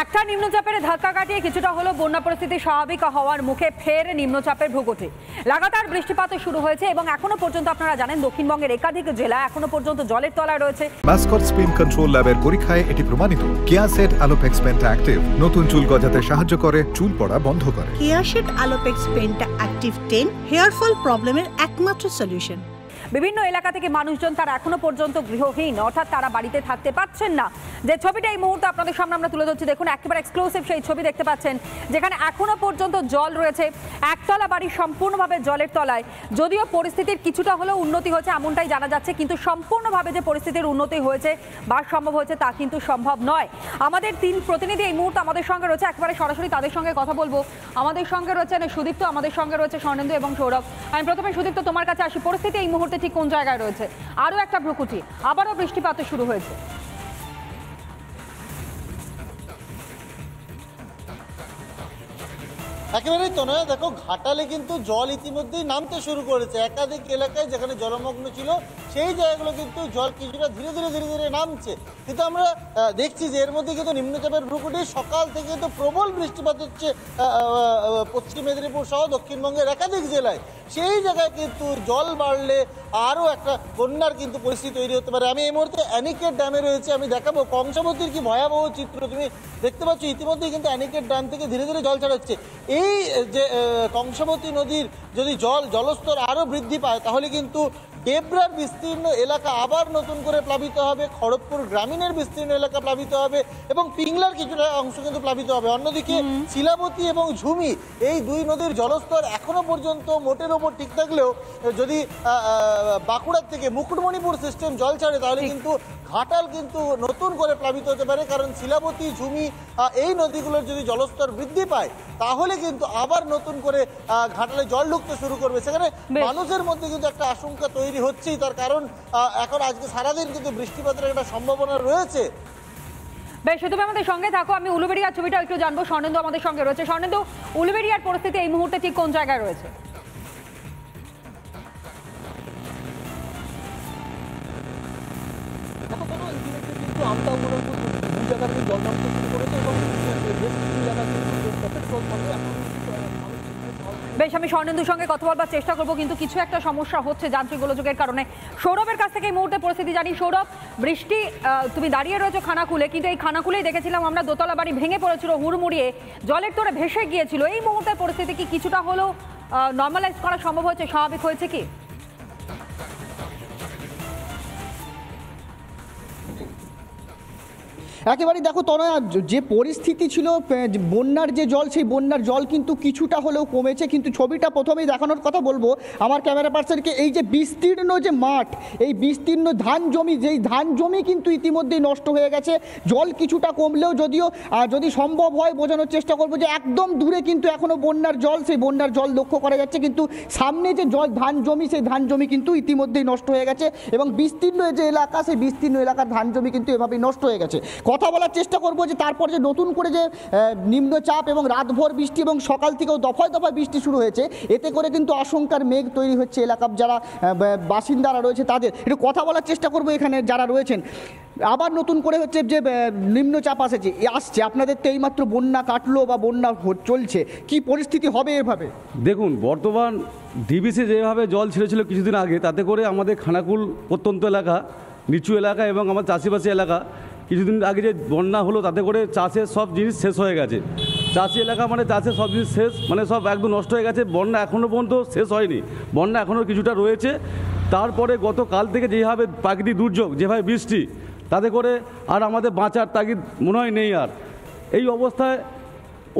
একটা নিম্নচাপের ধাক্কা কাটিয়ে কিছুটা হলো বন্যা পরিস্থিতি স্বাভাবিক হওয়ার মুখে ফের নিম্নচাপের ভূগঠে লাগাতার বৃষ্টিপাত শুরু হয়েছে এবং এখনো পর্যন্ত আপনারা জানেন দক্ষিণবঙ্গের একাধিক জেলা এখনো পর্যন্ত জলের তলায় রয়েছে। মাস্কট স্পিন কন্ট্রোল ল্যাবের পরীক্ষায় এটি প্রমাণিত। কেয়াসেট আলোপেক্স পেন্টা অ্যাক্টিভ নতুন চুল গজাতে সাহায্য করে, চুল পড়া বন্ধ করে। Keya Seth Alopex penta active 10 hair fall প্রবলেমের একমাত্র সলিউশন। বিভিন্ন এলাকা থেকে মানুষজন তারা এখনো পর্যন্ত গৃহহীন, অর্থাৎ তারা বাড়িতে থাকতে পারছেন না। যে ছবিটা এই মুহূর্তে আপনাদের সামনে আমরা তুলে ধরছি, দেখুন একেবারে এক্সক্লুসিভ সেই ছবি দেখতে পাচ্ছেন, যেখানে এখনো পর্যন্ত জল রয়েছে। একতলা বাড়ি সম্পূর্ণভাবে জলের তলায়। যদিও পরিস্থিতির কিছুটা হলেও উন্নতি হয়েছে এমনটাই জানা যাচ্ছে, কিন্তু সম্পূর্ণভাবে যে পরিস্থিতির উন্নতি হয়েছে বা সম্ভব হয়েছে তা কিন্তু সম্ভব নয়। আমাদের তিন প্রতিনিধি এই মুহূর্তে আমাদের সঙ্গে রয়েছে, একেবারে সরাসরি তাদের সঙ্গে কথা বলবো। আমাদের সঙ্গে রয়েছেন সুদীপ্ত, আমাদের সঙ্গে রয়েছে স্বর্ণেন্দু এবং সৌরভ। আমি প্রথমে সুদীপ্ত তোমার কাছে আসি, পরিস্থিতি এই মুহূর্তে ঠিক কোন জায়গায় রয়েছে? আরো একটা ভ্রুকুটি, আবারও বৃষ্টিপাত শুরু হয়েছে। একেবারেই তো নয়, দেখো ঘাটালে কিন্তু জল ইতিমধ্যেই নামতে শুরু করেছে। একাধিক এলাকায় যেখানে জলমগ্ন ছিল সেই জায়গাগুলো কিন্তু জল কিছুটা ধীরে ধীরে নামছে। কিন্তু আমরা দেখছি যে এর মধ্যে কিন্তু নিম্নচাপের ভ্রুকুটি সকাল থেকে তো প্রবল বৃষ্টিপাত হচ্ছে পশ্চিম মেদিনীপুর সহ দক্ষিণবঙ্গের একাধিক জেলায়। সেই জায়গায় কিন্তু জল বাড়লে আরও একটা বন্যার কিন্তু পরিস্থিতি তৈরি হতে পারে। আমি এই মুহূর্তে অ্যানিকেট ড্যামে রয়েছে, আমি দেখাবো কংসাবতীর কি ভয়াবহ চিত্র তুমি দেখতে পাচ্ছ। ইতিমধ্যেই কিন্তু অ্যানিকেট ড্যাম থেকে ধীরে ধীরে জল ছাড়াচ্ছে। এই যে কংসাবতী নদীর যদি জলস্তর আরও বৃদ্ধি পায় তাহলে কিন্তু ডেবরার বিস্তীর্ণ এলাকা আবার নতুন করে প্লাবিত হবে, খড়গপুর গ্রামীণের বিস্তীর্ণ এলাকা প্লাবিত হবে এবং পিংলার কিছুটা অংশ কিন্তু প্লাবিত হবে। অন্যদিকে শিলাবতী এবং ঝুমি এই দুই নদীর জলস্তর এখনো পর্যন্ত মোটের ওপর ঠিক থাকলেও যদি বাঁকুড়ার থেকে মুকুটমণিপুর সিস্টেম জল ছাড়ে তাহলে কিন্তু ঘাটাল কিন্তু নতুন করে প্লাবিত হতে পারে। কারণ শিলাবতী ঝুমি এই নদীগুলোর যদি জলস্তর বৃদ্ধি পায় তাহলে কিন্তু আবার নতুন করে ঘাটালে জল ঢুকতে শুরু করবে। সেখানে মানুষের মধ্যে কিন্তু একটা আশঙ্কা তৈরি হচ্ছেই, তার কারণ এখন আজকে সারাদিন কিন্তু বৃষ্টিপাতের একটা সম্ভাবনা রয়েছে। বেশ, তুমি আমাদের সঙ্গে থাকো, আমি উলুবেড়িয়ার ছবিটা একটু জানবো। স্বর্ণেন্দু আমাদের সঙ্গে রয়েছে। স্বর্ণেন্দু, উলুবেড়িয়ার পরিস্থিতি এই মুহূর্তে ঠিক কোন জায়গায় রয়েছে? বেশ, আমি স্বর্ণেন্দুর সঙ্গে কথা বলবার চেষ্টা করবো, কিন্তু কিছু একটা সমস্যা হচ্ছে যান্ত্রিক গোলযোগের কারণে। সৌরভের কাছ থেকে এই মুহূর্তে পরিস্থিতি জানি। সৌরভ, বৃষ্টি, তুমি দাঁড়িয়ে রয়েছো খানাকুলে, কিন্তু এই খানাকুলেই দেখেছিলাম আমরা দোতলা বাড়ি ভেঙে পড়েছিল, হুড়মুড়িয়ে জলের তোরে ভেসে গিয়েছিল। এই মুহূর্তে পরিস্থিতি কি কিছুটা হলেও নর্মালাইজ করা সম্ভব হয়েছে, স্বাভাবিক হয়েছে কি? একেবারেই দেখো তনয়া, যে পরিস্থিতি ছিল বন্যার যে জল, সেই বন্যার জল কিন্তু কিছুটা হলেও কমেছে। কিন্তু ছবিটা প্রথমেই দেখানোর কথা বলবো আমার ক্যামেরা পার্সনকে, এই যে বিস্তীর্ণ যে মাঠ, এই বিস্তীর্ণ ধান জমি, যেই ধান জমি কিন্তু ইতিমধ্যেই নষ্ট হয়ে গেছে। জল কিছুটা কমলেও যদিও যদি সম্ভব হয় বোঝানোর চেষ্টা করবো যে একদম দূরে কিন্তু এখনও বন্যার জল, সেই বন্যার জল লক্ষ্য করা যাচ্ছে। কিন্তু সামনে যে জল ধান জমি, সেই ধান জমি কিন্তু ইতিমধ্যেই নষ্ট হয়ে গেছে এবং বিস্তীর্ণ যে এলাকা, সেই বিস্তীর্ণ এলাকার ধান জমি কিন্তু এভাবেই নষ্ট হয়ে গেছে। কথা বলার চেষ্টা করবো যে তারপর যে নতুন করে যে নিম্নচাপ এবং রাতভর বৃষ্টি এবং সকাল থেকেও দফায় দফায় বৃষ্টি শুরু হয়েছে, এতে করে কিন্তু আশঙ্কার মেঘ তৈরি হচ্ছে এলাকার যারা বাসিন্দারা রয়েছে তাদের। একটু কথা বলার চেষ্টা করবো এখানে যারা রয়েছেন। আবার নতুন করে হচ্ছে যে নিম্নচাপ আসছে, আপনাদের তো এইমাত্র বন্যা কাটলো বা বন্যা চলছে, কি পরিস্থিতি হবে এভাবে? দেখুন, বর্তমান ডিবিসি যেভাবে জল ছেড়েছিল কিছুদিন আগে, তাতে করে আমাদের খানাকুল প্রত্যন্ত এলাকা, নিচু এলাকা এবং আমার চাষিবাসী এলাকা কিছুদিন আগে যে বন্যা হলো তাতে করে চাষের সব জিনিস শেষ হয়ে গেছে। চাষি এলাকা মানে চাষের সব জিনিস শেষ, মানে সব একদম নষ্ট হয়ে গেছে। বন্যা এখনও পর্যন্ত শেষ হয়নি, বন্যা এখনও কিছুটা রয়েছে। তারপরে গতকাল থেকে যেভাবে প্রাকৃতিক দুর্যোগ, যেভাবে বৃষ্টি, তাতে করে আর আমাদের বাঁচার তাগিদ মনে হয় নেই আর। এই অবস্থায়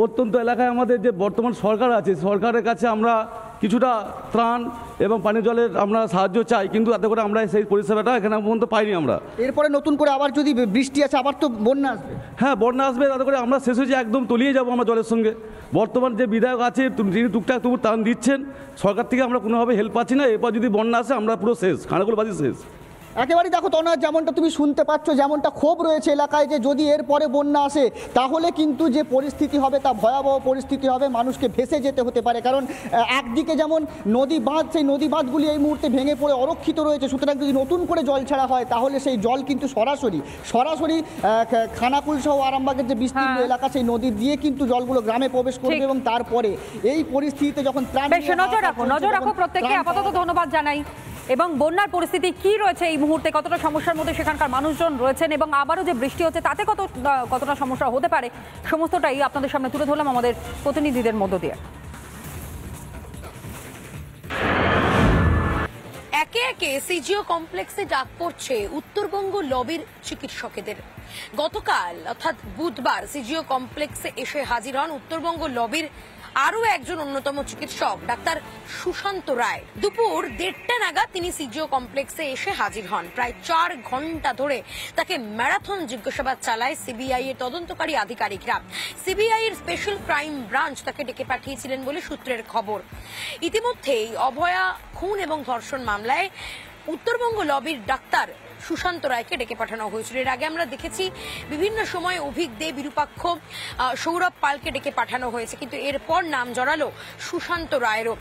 অত্যন্ত এলাকায় আমাদের যে বর্তমান সরকার আছে, সরকারের কাছে আমরা কিছুটা ত্রাণ এবং পানীয় জলের আমরা সাহায্য চাই, কিন্তু তাতে করে আমরা সেই পরিষেবাটা এখানে পর্যন্ত পাইনি আমরা। এরপরে নতুন করে আবার যদি বৃষ্টি আছে আবার তো বন্যা আসবে। হ্যাঁ, বন্যা আসবে, তাতে করে আমরা শেষ হয়েছে একদম তলিয়ে যাবো আমরা জলের সঙ্গে। বর্তমান যে বিধায়ক আছে যিনি টুকটাক তবু ত্রাণ দিচ্ছেন, সরকার থেকে আমরা কোনোভাবে হেল্প পাচ্ছি না। এরপর যদি বন্যা আসে আমরা পুরো শেষ, খানাকুলবাসী শেষ। একেবারেই দেখো তনয়, যেমনটা তুমি শুনতে পাচ্ছ, যেমনটা ক্ষোভ রয়েছে এলাকায় যে যদি এর পরে বন্যা আসে তাহলে কিন্তু যে পরিস্থিতি হবে তা ভয়াবহ পরিস্থিতি হবে, মানুষকে ভেসে যেতে হতে পারে। কারণ একদিকে যেমন নদী বাঁধ, সেই নদী বাঁধগুলি এই মুহূর্তে ভেঙে পড়ে অরক্ষিত রয়েছে, সুতরাং যদি নতুন করে জল ছাড়া হয় তাহলে সেই জল কিন্তু সরাসরি খানাকুল সহ আরামবাগের যে বিস্তীর্ণ এলাকা সেই নদী দিয়ে কিন্তু জলগুলো গ্রামে প্রবেশ করবে এবং তারপরে এই পরিস্থিতিতে যখন নজর রাখো প্রত্যেককে। আপাতত ধন্যবাদ জানাই। এবং বন্যার পরিস্থিতি কি রয়েছে এই মুহূর্তে, কতটা সমস্যার মধ্যে সেখানকার মানুষজন রয়েছেন এবং আবারও যে বৃষ্টি হচ্ছে তাতে কতটা সমস্যা হতে পারে, সমস্তটাই আপনাদের সামনে তুলে ধরলাম আমাদের প্রতিনিধিদের মধ্য দিয়ে। একে একে সিজিও কমপ্লেক্সে ডাক পড়ছে উত্তরবঙ্গ লবির চিকিৎসকেদের। গতকাল অর্থাৎ বুধবার সিজিও কমপ্লেক্সে এসে হাজির হন উত্তরবঙ্গ লবির আরো একজন অন্যতম চিকিৎসক ডাক্তার সুশান্ত রায়। দুপুর 1:30 নাগাদ তিনি সিজিও কমপ্লেক্সে এসে হাজির হন। প্রায় 4 ঘন্টা ধরে তাকে ম্যারাথন জিজ্ঞাসাবাদ চালায় সিবিআই এর তদন্তকারী আধিকারিকরা। সিবিআই এর স্পেশাল ক্রাইম ব্রাঞ্চ তাকে ডেকে পাঠিয়েছিলেন বলে সূত্রের খবর। ইতিমধ্যেই অভয়া খুন এবং ধর্ষণ মামলায় উত্তরবঙ্গ লবির ডাক্তার সুশান্ত রায়কে ডেকে পাঠানো হয়েছিল। এর আগে আমরা দেখেছি বিভিন্ন সময় অভিক দে, বিরূপাক্ষ, সৌরভ পালকে ডেকে পাঠানো হয়েছে, কিন্তু এরপর নাম জড়ালো সুশান্ত রায়েরও।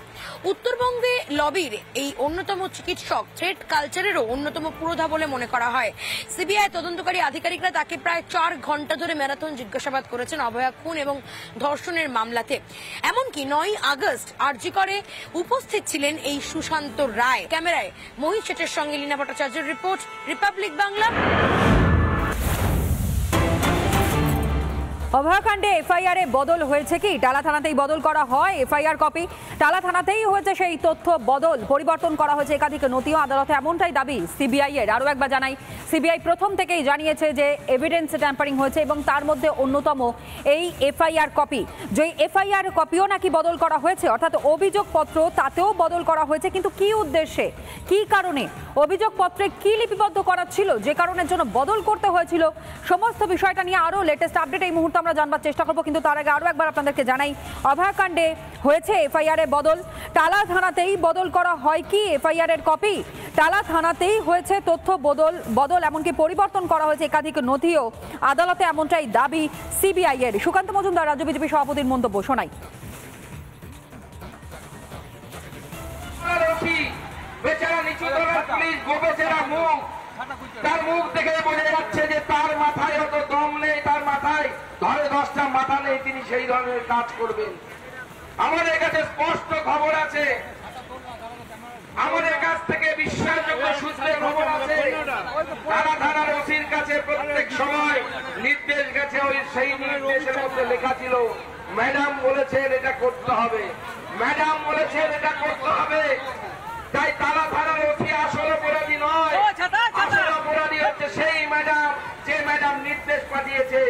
উত্তরবঙ্গে লবির এই অন্যতম চিকিৎসক থ্রেট কালচারেরও অন্যতম পুরোধা বলে মনে করা হয়। সিবিআই তদন্তকারী আধিকারিকরা তাকে প্রায় 4 ঘন্টা ধরে ম্যারাথন জিজ্ঞাসাবাদ করেছেন অভয়া খুন এবং ধর্ষণের মামলাতে। এমনকি 9 আগস্ট আরজি করে উপস্থিত ছিলেন এই সুশান্ত রায়। ক্যামেরায় মোহিত শেঠের সঙ্গে লীনা ভট্টাচার্যের রিপোর্ট, রিপাবলিক বাংলা। অভয়াকাণ্ডে এফআইআর এ বদল হয়েছে কি? টালা থানাতেই বদল করা হয় এফআইআর কপি। টালা থানাতেই হয়েছে সেই তথ্য বদল, পরিবর্তন করা হয়েছে একাধিক নথিও আদালতে, এমনটাই দাবি সিবিআই এর। আরও একবার জানাই, সিবিআই প্রথম থেকেই জানিয়েছে যে এভিডেন্স ট্যাম্পারিং হয়েছে এবং তার মধ্যে অন্যতম এই এফআইআর কপি। যে এফআইআর কপিও নাকি বদল করা হয়েছে, অর্থাৎ অভিযোগপত্র তাতেও বদল করা হয়েছে। কিন্তু কি উদ্দেশ্যে, কি কারণে, অভিযোগপত্রে কি লিপিবদ্ধ করা ছিল যে কারণের জন্য বদল করতে হয়েছিল, সমস্ত বিষয়টা নিয়ে আরও লেটেস্ট আপডেট এই মুহূর্তে আমরা জানবার চেষ্টা করবো। কিন্তু তার আগে আরও একবার আপনাদেরকে জানাই, অভয়াকাণ্ডে হয়েছে এফআইআর এ বদল। টালা থানাতেই বদল করা হয় কি এফআইআর এর কপি? টালা থানাতেই হয়েছে তথ্য বদল, এমনকি পরিবর্তন করা হয়েছে একাধিক নথিও আদালতে, এমনটাই দাবি সিবিআই এর। সুকান্ত মজুমদার রাজ্য বিজেপি সভাপতির মন্তব্য শোনাই। তার মুখ দেখে বোঝা যাচ্ছে যে তার মাথায় অত দম নেই, তার মাথায় ধরে 10টা মাথা নেই, তিনি সেই ধরনের কাজ করবেন। আমাদের কাছে স্পষ্ট খবর আছে, আমাদের কাছ থেকে বিশ্বাসযোগ্য সূত্রে খবর আছে, তারা থানার ওসির কাছে প্রত্যেক সময় নির্দেশ গেছে, ওই সেই নির্দেশের মধ্যে লেখা ছিল ম্যাডাম বলেছেন এটা করতে হবে, ম্যাডাম বলেছেন এটা করতে হবে। তাই তারা থানার ওসি আসল অপরাধী নয়, আসল অপরাধী হচ্ছে সেই ম্যাডাম, যে ম্যাডাম নির্দেশ পাঠিয়েছে।